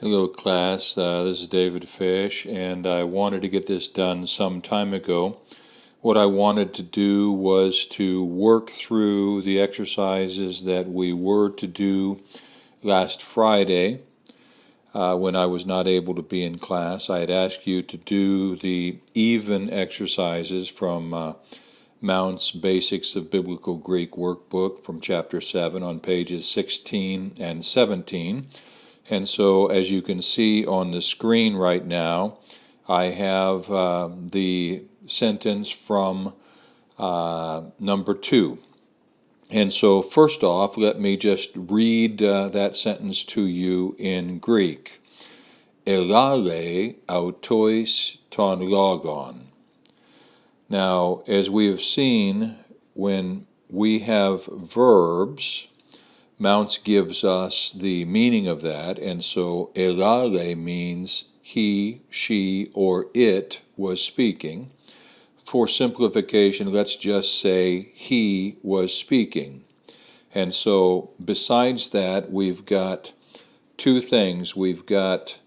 Hello class, this is David Fish, and I wanted to get this done some time ago. What I wanted to do was to work through the exercises that we were to do last Friday when I was not able to be in class. I had asked you to do the even exercises from Mounce Basics of Biblical Greek Workbook from Chapter 7 on pages 16 and 17. And so, as you can see on the screen right now, I have the sentence from number 2. And so, first off, let me just read that sentence to you in Greek. Elale autois ton logon. Now, as we have seen, when we have verbs, Mounce gives us the meaning of that, and so elale means he, she, or it was speaking. For simplification, let's just say he was speaking. And so besides that, we've got two things. We've got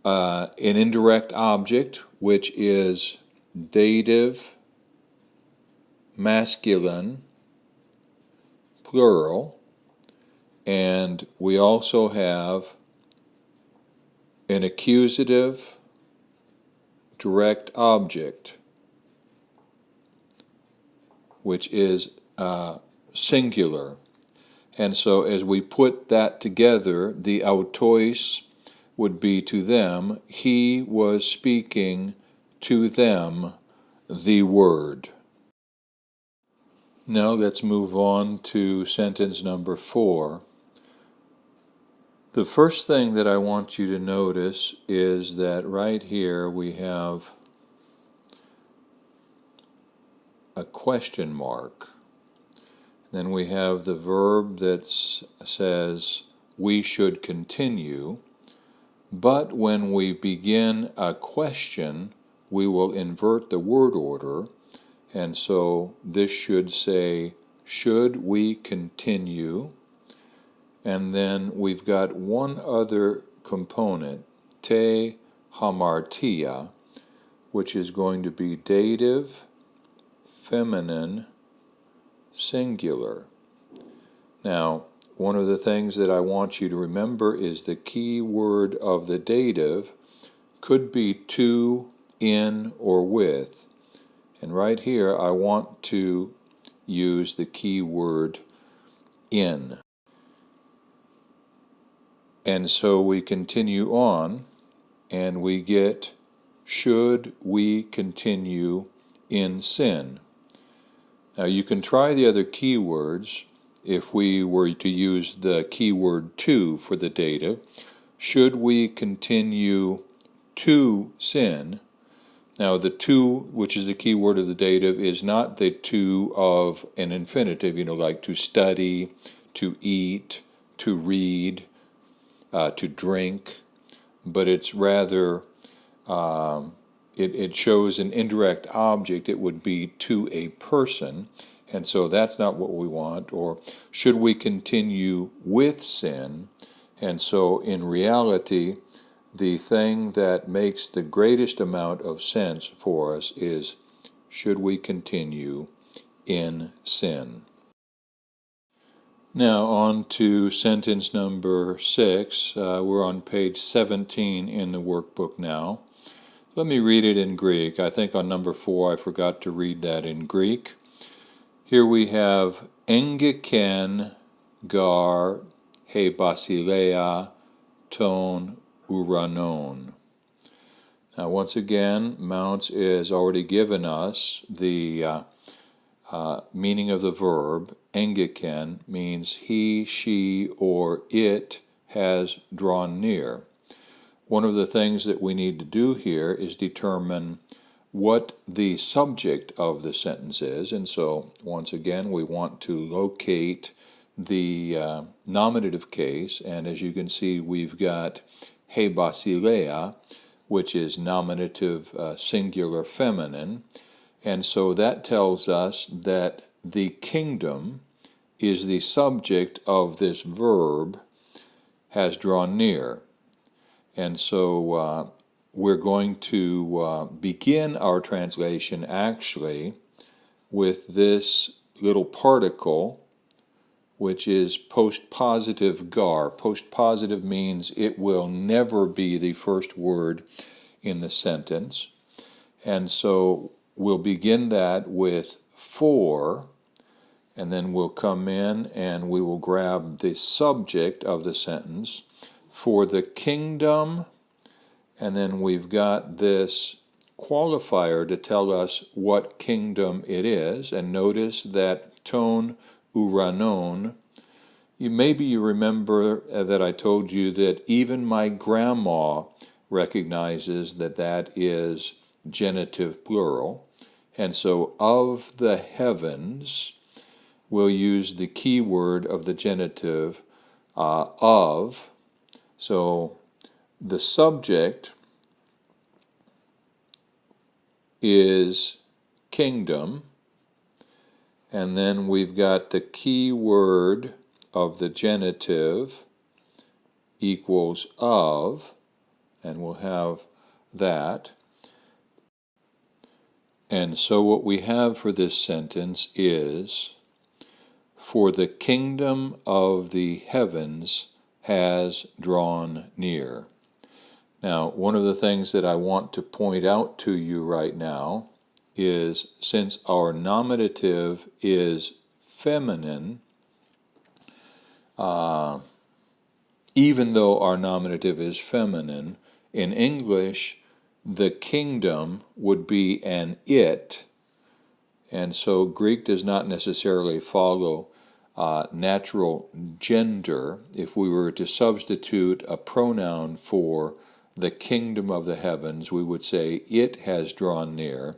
an indirect object, which is dative, masculine, plural, and we also have an accusative direct object, which is singular. And so as we put that together, the autois would be to them. He was speaking to them the word. Now let's move on to sentence number 4. The first thing that I want you to notice is that right here we have a question mark. Then we have the verb that says we should continue, but when we begin a question, we will invert the word order, and so this should say, should we continue? And then we've got one other component, te hamartia, which is going to be dative, feminine, singular. Now, one of the things that I want you to remember is the key word of the dative could be to, in, or with. And right here, I want to use the key word in. And so we continue on, and we get, should we continue in sin? Now you can try the other keywords. If we were to use the keyword to for the dative, should we continue to sin? Now the to, which is the key word of the dative, is not the to of an infinitive, like to study, to eat, to read, to drink, but it's rather, it shows an indirect object. It would be to a person, and so that's not what we want. Or should we continue with sin? And so in reality, the thing that makes the greatest amount of sense for us is, should we continue in sin? Now on to sentence number 6. We're on page 17 in the workbook now. Let me read it in Greek. I think on number 4 I forgot to read that in Greek. Here we have engeken gar he basileia ton uranon. Now once again, Mounce is already given us the meaning of the verb. Engeken means he, she, or it has drawn near. One of the things that we need to do here is determine what the subject of the sentence is, and so once again we want to locate the nominative case, and as you can see we've got he basileia, which is nominative singular feminine, and so that tells us that the kingdom is the subject of this verb, has drawn near. And so we're going to begin our translation actually with this little particle, which is postpositive gar. Postpositive means it will never be the first word in the sentence. And so we'll begin that with for, and then we'll come in and we will grab the subject of the sentence, for the kingdom, and then we've got this qualifier to tell us what kingdom it is. And notice that tone uranon. Maybe you remember that I told you that even my grandma recognizes that that is genitive plural. And so of the heavens, we'll use the key word of the genitive of. So the subject is kingdom, and then we've got the key word of the genitive equals of, and we'll have that. And so what we have for this sentence is, for the kingdom of the heavens has drawn near. Now, one of the things that I want to point out to you right now is, since our nominative is feminine, even though our nominative is feminine, in English, the kingdom would be an it, and so Greek does not necessarily follow natural gender. If we were to substitute a pronoun for the kingdom of the heavens, we would say it has drawn near.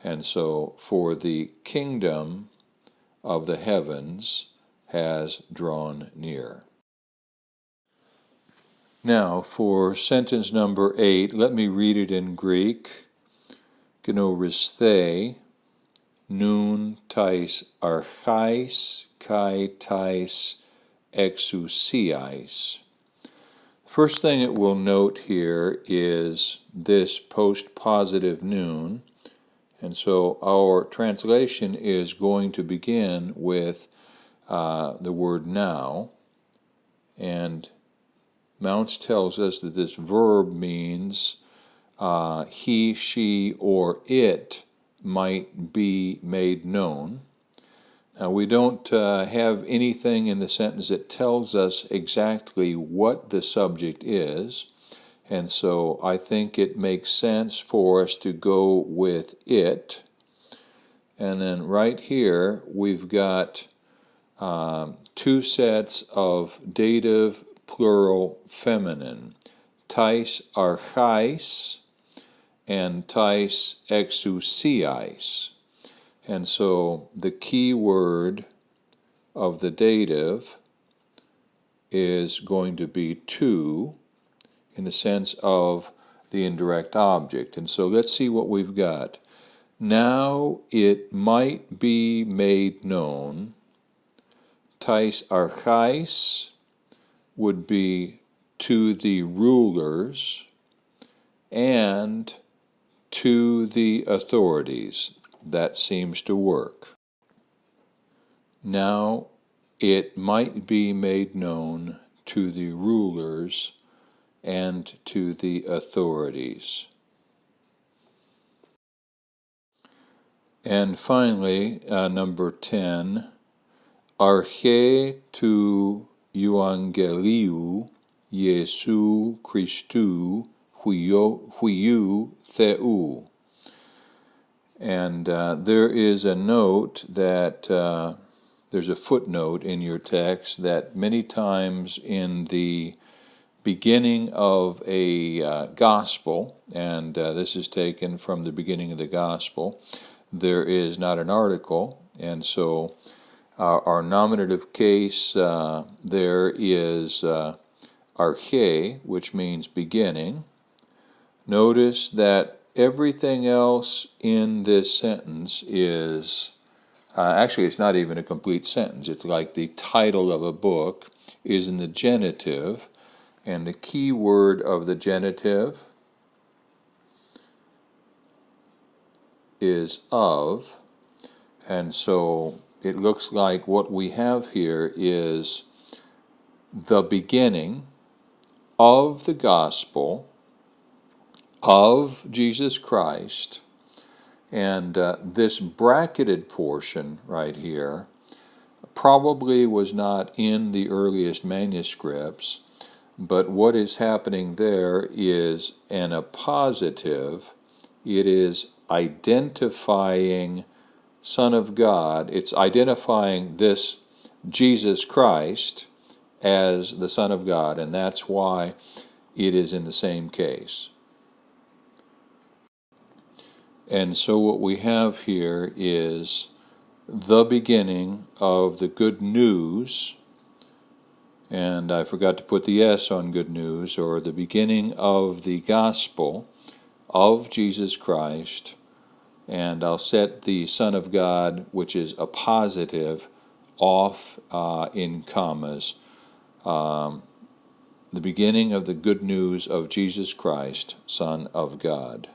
And so for the kingdom of the heavens has drawn near. Now for sentence number 8, let me read it in Greek. Gnoristhe, nun tais archais kai tais exousiais. First thing it will note here is this postpositive nun, and so our translation is going to begin with the word now, and Mounce tells us that this verb means he, she, or it might be made known. Now, we don't have anything in the sentence that tells us exactly what the subject is, and so I think it makes sense for us to go with it. And then right here, we've got two sets of dative plural feminine, tais archais and tais exousiais. And so the key word of the dative is going to be to, in the sense of the indirect object. And so let's see what we've got. Now it might be made known. Tais archais would be to the rulers and to the authorities. That seems to work. Now it might be made known to the rulers and to the authorities. And finally, number 10, arche tu euangeliou Iesu Christou huiou theou. And there is a note that, there's a footnote in your text that many times in the beginning of a gospel, and this is taken from the beginning of the gospel, there is not an article, and so our nominative case there is arche, which means beginning. Notice that everything else in this sentence is, actually it's not even a complete sentence. It's like the title of a book is in the genitive, And the key word of the genitive is of. And so it looks like what we have here is the beginning of the gospel of Jesus Christ. And this bracketed portion right here probably was not in the earliest manuscripts, but what is happening there is an appositive. It is identifying Son of God. It's identifying this Jesus Christ as the Son of God, and that's why it is in the same case. And so what we have here is the beginning of the good news, and I forgot to put the S on good news, or the beginning of the gospel of Jesus Christ, and I'll set the Son of God, which is a positive, off in commas. The beginning of the good news of Jesus Christ, Son of God.